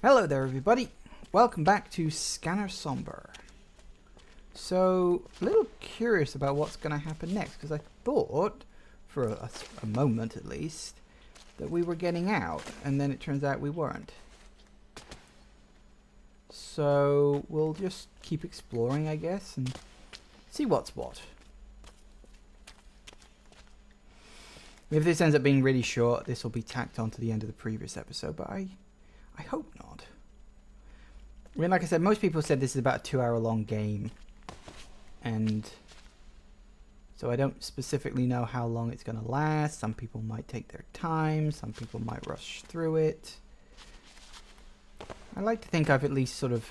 Hello there everybody, welcome back to Scanner Somber. So, a little curious about what's going to happen next, because I thought, for a moment at least, that we were getting out, and then it turns out we weren't. So, we'll just keep exploring, I guess, and see what's what. If this ends up being really short, this will be tacked on to the end of the previous episode, but I hope not. I mean, like I said, most people said this is about a 2-hour long game. And so I don't specifically know how long it's going to last. Some people might take their time. Some people might rush through it. I like to think I've at least sort of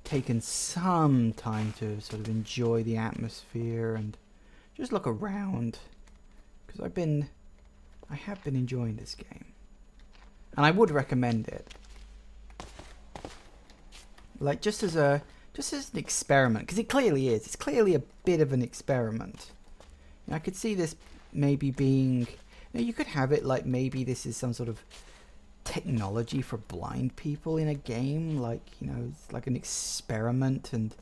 taken some time to sort of enjoy the atmosphere and just look around. Because I have been enjoying this game. And I would recommend it. Like, just as an experiment, because it clearly is. It's clearly a bit of an experiment. And I could see this maybe being... you could have it like maybe this is some sort of technology for blind people in a game. Like, it's like an experiment and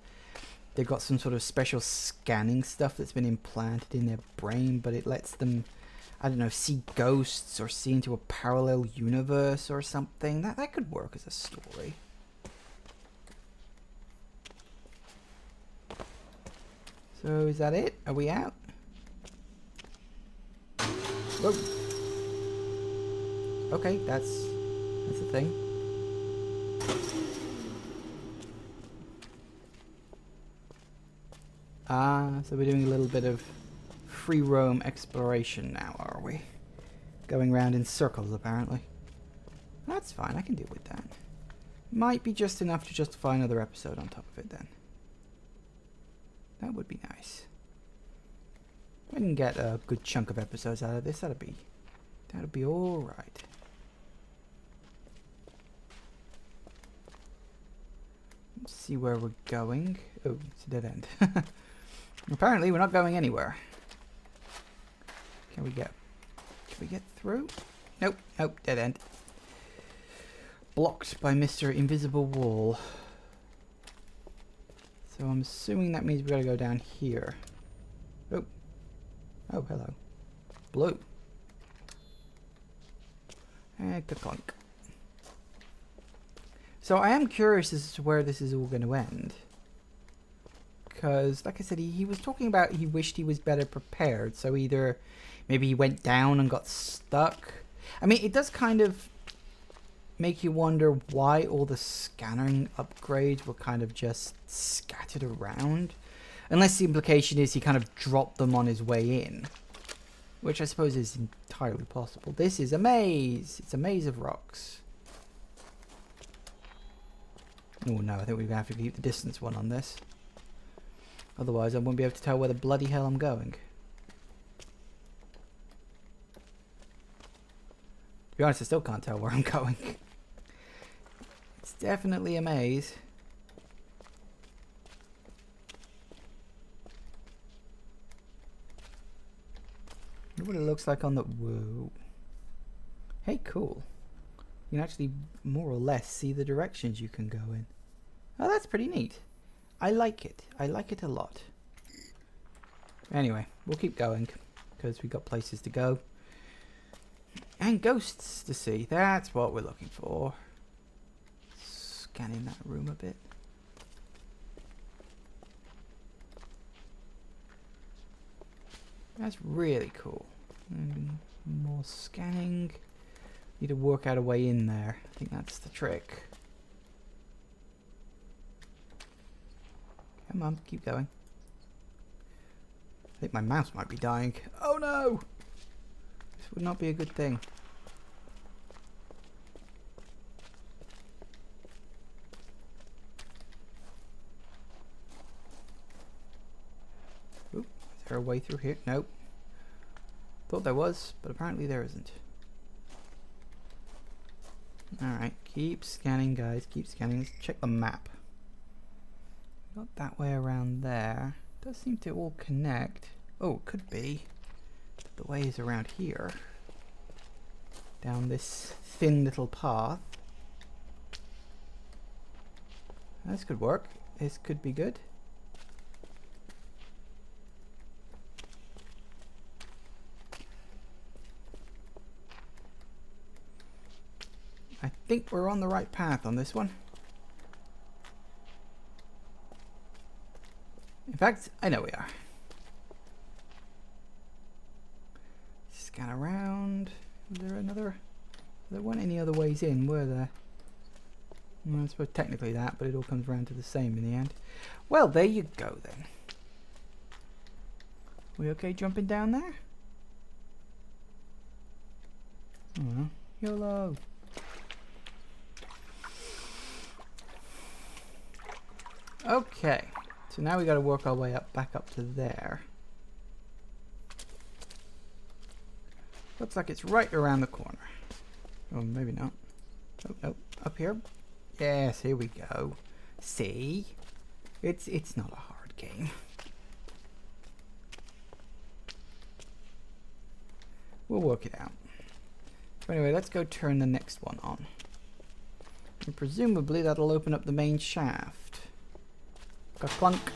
they've got some sort of special scanning stuff that's been implanted in their brain, but it lets them, I don't know, see ghosts or see into a parallel universe or something. That could work as a story. So is that it? Are we out? Whoa. Okay, that's a thing. So we're doing a little bit of free roam exploration now, are we? Going around in circles, apparently. That's fine, I can deal with that. Might be just enough to justify another episode on top of it then. That would be nice. I can get a good chunk of episodes out of this. That'd be all right. Let's see where we're going. Oh, it's a dead end. Apparently, we're not going anywhere. Can we get through? Nope, dead end. Blocked by Mr. Invisible Wall. So I'm assuming that means we've got to go down here. Oh, hello. Blue. And clunk. So I am curious as to where this is all going to end. Because, like I said, he was talking about he wished he was better prepared. So either maybe he went down and got stuck. I mean, it does kind of make you wonder why all the scanning upgrades were kind of just scattered around. Unless the implication is he kind of dropped them on his way in. Which I suppose is entirely possible. This is a maze. It's a maze of rocks. Oh no, I think we're going to have to keep the distance one on this. Otherwise I won't be able to tell where the bloody hell I'm going. To be honest, I still can't tell where I'm going. It's definitely a maze. Look what it looks like on the... Whoa. Hey, cool. You can actually more or less see the directions you can go in. Oh, that's pretty neat. I like it. I like it a lot. Anyway, we'll keep going because we've got places to go. And ghosts to see. That's what we're looking for. Scanning that room a bit. That's really cool. More scanning. Need to work out a way in there. I think that's the trick. Come on, keep going. I think my mouse might be dying. Oh no! This would not be a good thing. Oop, is there a way through here? Nope. Thought there was, but apparently there isn't. Alright, keep scanning, guys. Keep scanning. Let's check the map. Not that way around there. Does seem to all connect. Oh, it could be. The way is around here. Down this thin little path. This could work. This could be good. I think we're on the right path on this one. In fact, I know we are. Scan around. Was there another? There weren't any other ways in, were there? Well, I suppose technically that, but it all comes around to the same in the end. Well, there you go then. We okay jumping down there? Oh, YOLO. Okay, so now we got to work our way up, back up to there. Looks like it's right around the corner. Oh, maybe not. Oh, no, up here. Yes, here we go. See? It's not a hard game. We'll work it out. So anyway, let's go turn the next one on. And presumably that'll open up the main shaft. Got clunk.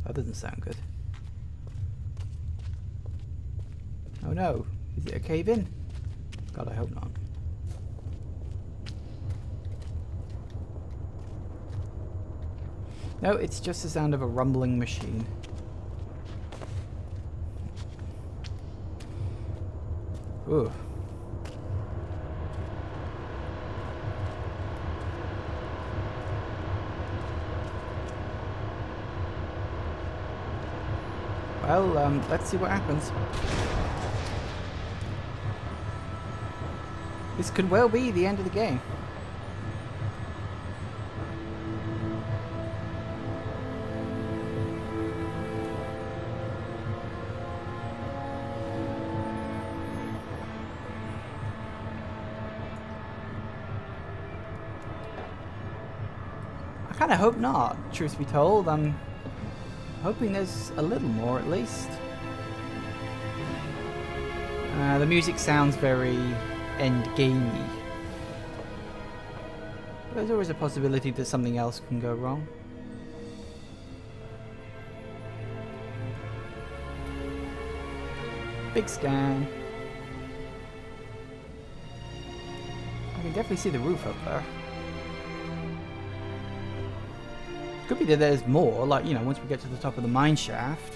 That doesn't sound good. Oh no, is it a cave in? God, I hope not. No, it's just the sound of a rumbling machine. Ooh. Well, let's see what happens. This could well be the end of the game. I kind of hope not, truth be told. I'm hoping there's a little more at least. The music sounds very end gamey. There's always a possibility that something else can go wrong. Big scan. I can definitely see the roof up there. Could be that there's more, like, you know, once we get to the top of the mine shaft.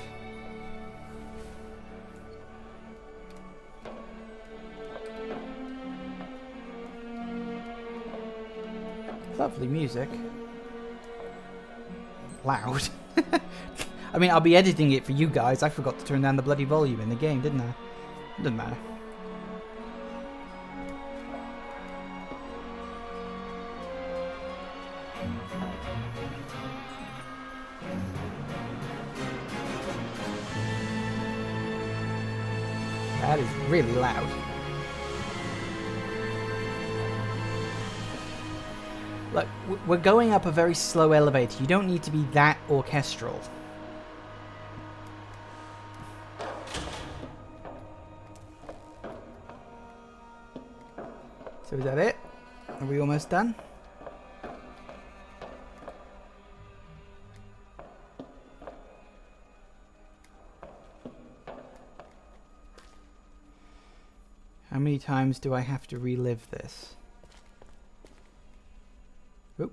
Lovely music. Loud. I mean, I'll be editing it for you guys. I forgot to turn down the bloody volume in the game, didn't I? Doesn't matter. That is really loud. Look, we're going up a very slow elevator. You don't need to be that orchestral. So is that it? Are we almost done? How many times do I have to relive this? Oop.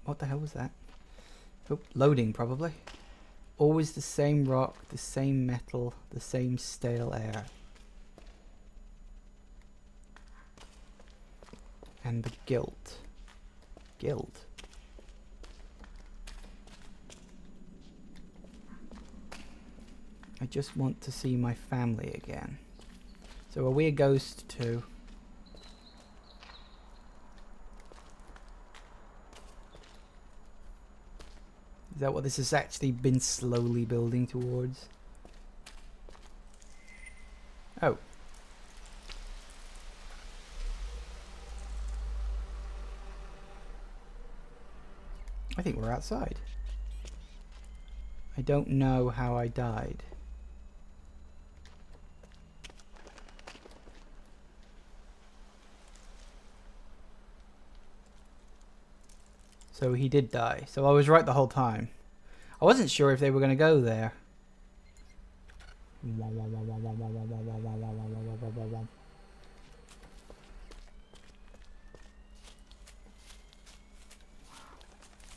What the hell was that? Oop, loading probably. Always the same rock, the same metal, the same stale air. And the guilt. Guilt. I just want to see my family again. So are we a ghost too? Is that what this has actually been slowly building towards? Oh. I think we're outside. I don't know how I died. So he did die. So I was right the whole time. I wasn't sure if they were going to go there.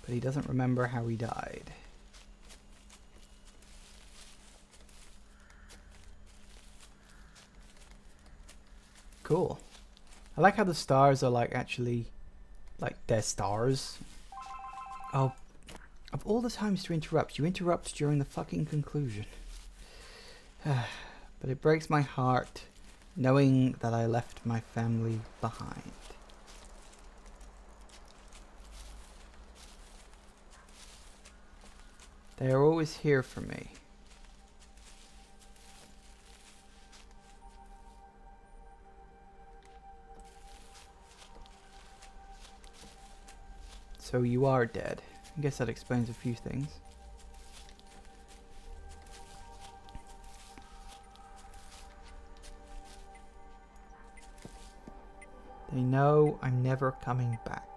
But he doesn't remember how he died. Cool. I like how the stars are like actually like they're stars. Oh, of all the times to interrupt, you interrupt during the fucking conclusion. But it breaks my heart knowing that I left my family behind. They are always here for me. So you are dead. I guess that explains a few things. They know I'm never coming back.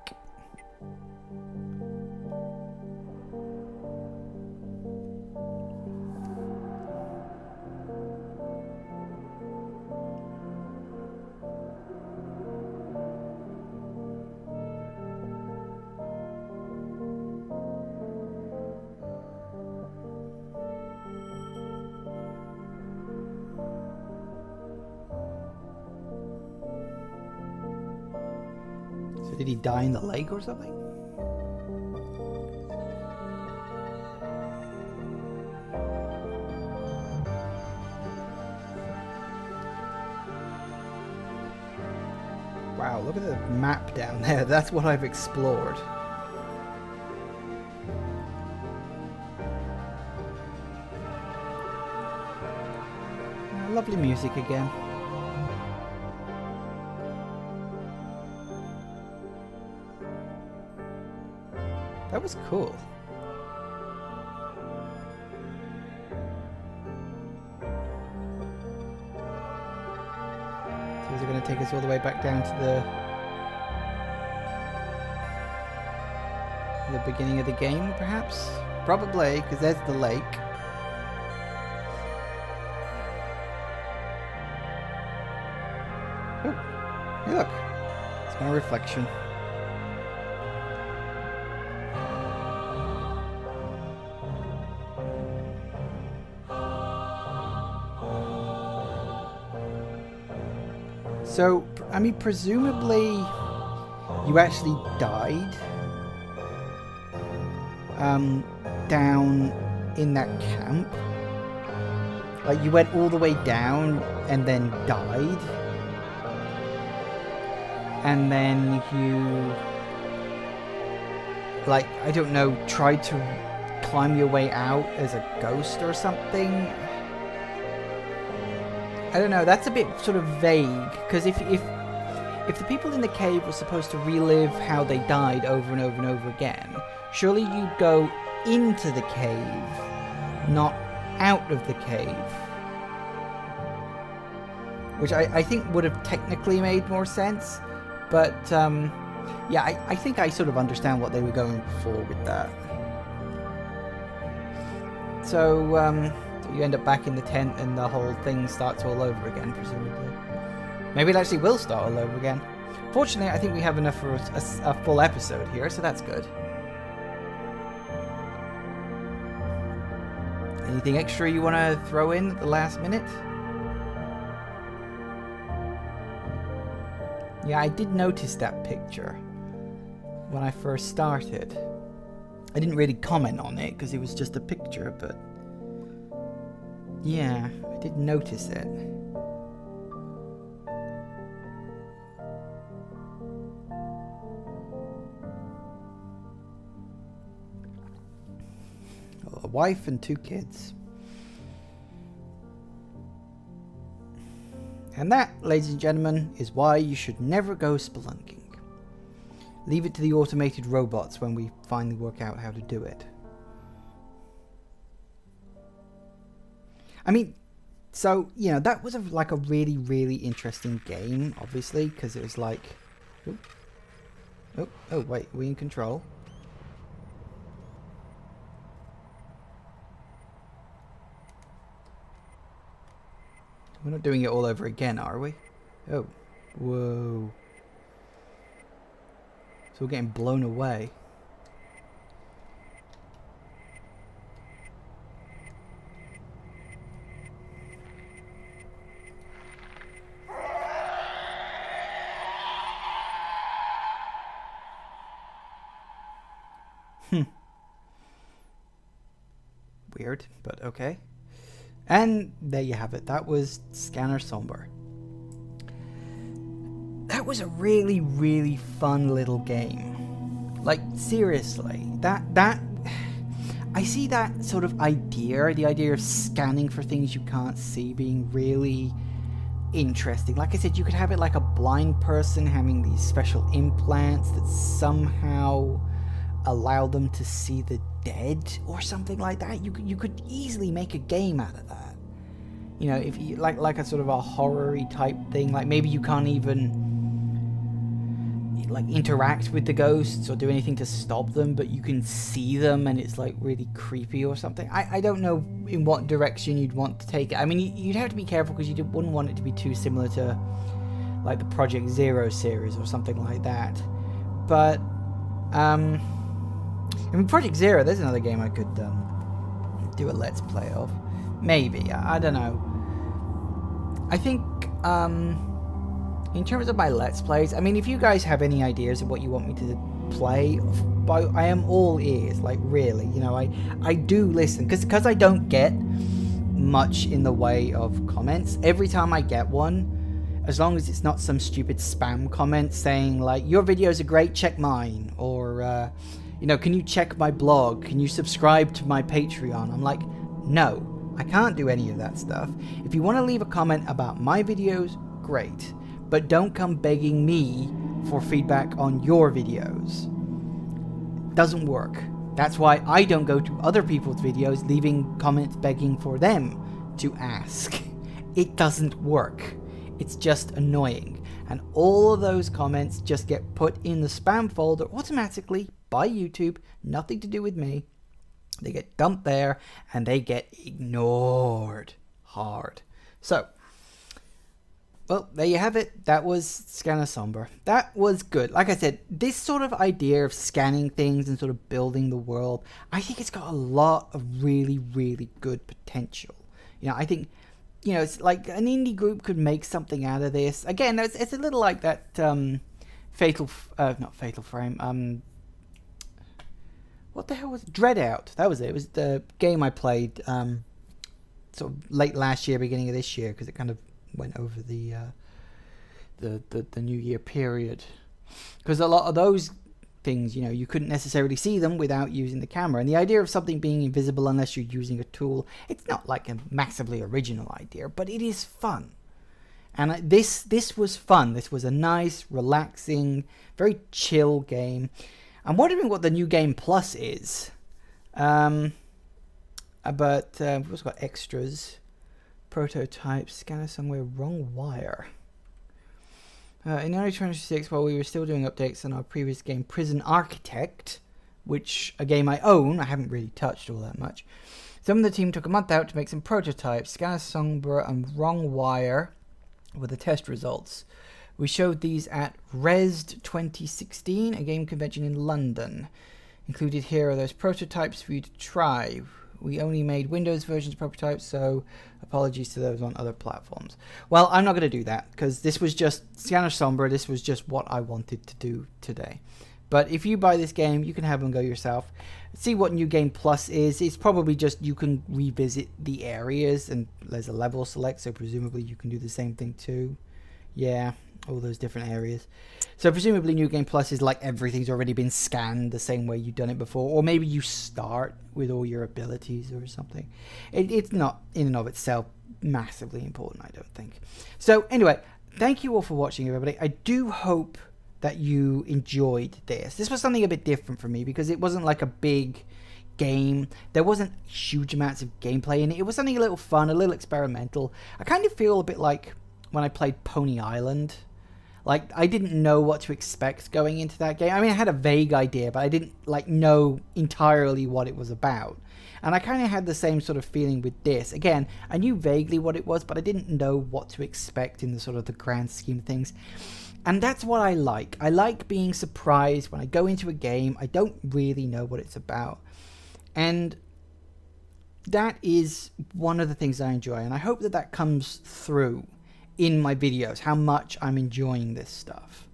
Did he die in the lake or something? Wow, look at the map down there. That's what I've explored. Lovely music again. That was cool. So is it going to take us all the way back down to the beginning of the game, perhaps? Probably, because there's the lake. Oh, hey look. It's my reflection. So, I mean, presumably you actually died down in that camp. Like, you went all the way down and then died. And then you, like, I don't know, tried to climb your way out as a ghost or something. I don't know, that's a bit sort of vague, because if the people in the cave were supposed to relive how they died over and over and over again, surely you'd go into the cave, not out of the cave. Which I think would have technically made more sense, but yeah, I think I sort of understand what they were going for with that. So, you end up back in the tent and the whole thing starts all over again, presumably. Maybe it actually will start all over again. Fortunately, I think we have enough for a full episode here, so that's good. Anything extra you want to throw in at the last minute? Yeah, I did notice that picture when I first started. I didn't really comment on it because it was just a picture, but yeah, I did notice it. A wife and 2 kids. And that, ladies and gentlemen, is why you should never go spelunking. Leave it to the automated robots when we finally work out how to do it. I mean, so, you know, that was like a really, really interesting game, obviously, because it was like... Oh, wait, we in control? We're not doing it all over again, are we? Oh. Whoa. So we're getting blown away. Weird, but okay. And there you have it. That was Scanner Somber. That was a really, really fun little game. Like, seriously. That I see that sort of idea, the idea of scanning for things you can't see, being really interesting. Like I said, you could have it like a blind person having these special implants that somehow allow them to see the dead or something like that. You could easily make a game out of that. You know, if you like a sort of a horror-y type thing, like maybe you can't even like interact with the ghosts or do anything to stop them, but you can see them and it's like really creepy or something. I don't know in what direction you'd want to take it. I mean, you'd have to be careful because you wouldn't want it to be too similar to like the Project Zero series or something like that. But I mean, Project Zero, there's another game I could do a Let's Play of. Maybe. I don't know. I think, in terms of my Let's Plays, I mean, if you guys have any ideas of what you want me to play, I am all ears, like, really. You know, I do listen, because I don't get much in the way of comments. Every time I get one, as long as it's not some stupid spam comment saying, like, your videos are great, check mine, or, you know, can you check my blog? Can you subscribe to my Patreon? I'm like, no, I can't do any of that stuff. If you want to leave a comment about my videos, great. But don't come begging me for feedback on your videos. Doesn't work. That's why I don't go to other people's videos leaving comments begging for them to ask. It doesn't work. It's just annoying. And all of those comments just get put in the spam folder automatically by YouTube, nothing to do with me. They get dumped there and they get ignored hard. So, well, there you have it. That was Scanner Somber. That was good. Like I said, this sort of idea of scanning things and sort of building the world, I think it's got a lot of really, really good potential. You know, I think, you know, it's like an indie group could make something out of this. Again, it's a little like that not Fatal Frame, what the hell was it? Dread Out. That was it. It was the game I played sort of late last year, beginning of this year, because it kind of went over the New Year period. Because a lot of those things, you know, you couldn't necessarily see them without using the camera. And the idea of something being invisible unless you're using a tool, it's not like a massively original idea, but it is fun. And this was fun. This was a nice, relaxing, very chill game. I'm wondering what the new game plus is. But we've also got extras, prototypes, scanner somewhere, wrong wire. In early 2026, while we were still doing updates on our previous game, Prison Architect, which a game I own, I haven't really touched all that much. Some of the team took a month out to make some prototypes, scanner Sombre and wrong wire, with the test results. We showed these at Resd 2016, a game convention in London. Included here are those prototypes for you to try. We only made Windows versions of prototypes, so apologies to those on other platforms. Well, I'm not going to do that, because this was just Scanner Somber. This was just what I wanted to do today. But if you buy this game, you can have them go yourself. See what New Game Plus is. It's probably just you can revisit the areas, and there's a level select, so presumably you can do the same thing too. Yeah, all those different areas. So presumably New Game Plus is like everything's already been scanned the same way you've done it before, or maybe you start with all your abilities or something. It's not in and of itself massively important, I don't think. So anyway, thank you all for watching, everybody. I do hope that you enjoyed this. This was something a bit different for me because it wasn't like a big game. There wasn't huge amounts of gameplay in it. It was something a little fun, a little experimental. I kind of feel a bit like when I played Pony Island. Like, I didn't know what to expect going into that game. I mean, I had a vague idea, but I didn't, like, know entirely what it was about. And I kind of had the same sort of feeling with this. Again, I knew vaguely what it was, but I didn't know what to expect in the sort of the grand scheme of things. And that's what I like. I like being surprised when I go into a game. I don't really know what it's about. And that is one of the things I enjoy. And I hope that that comes through in my videos, how much I'm enjoying this stuff.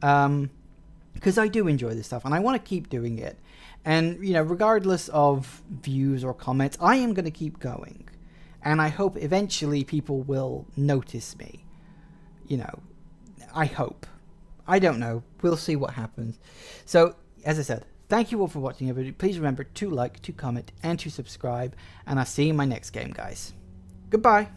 Because I do enjoy this stuff and I want to keep doing it. And, you know, regardless of views or comments, I am going to keep going. And I hope eventually people will notice me. You know, I hope. I don't know. We'll see what happens. So, as I said, thank you all for watching everybody. Please remember to like, to comment, and to subscribe. And I'll see you in my next game, guys. Goodbye.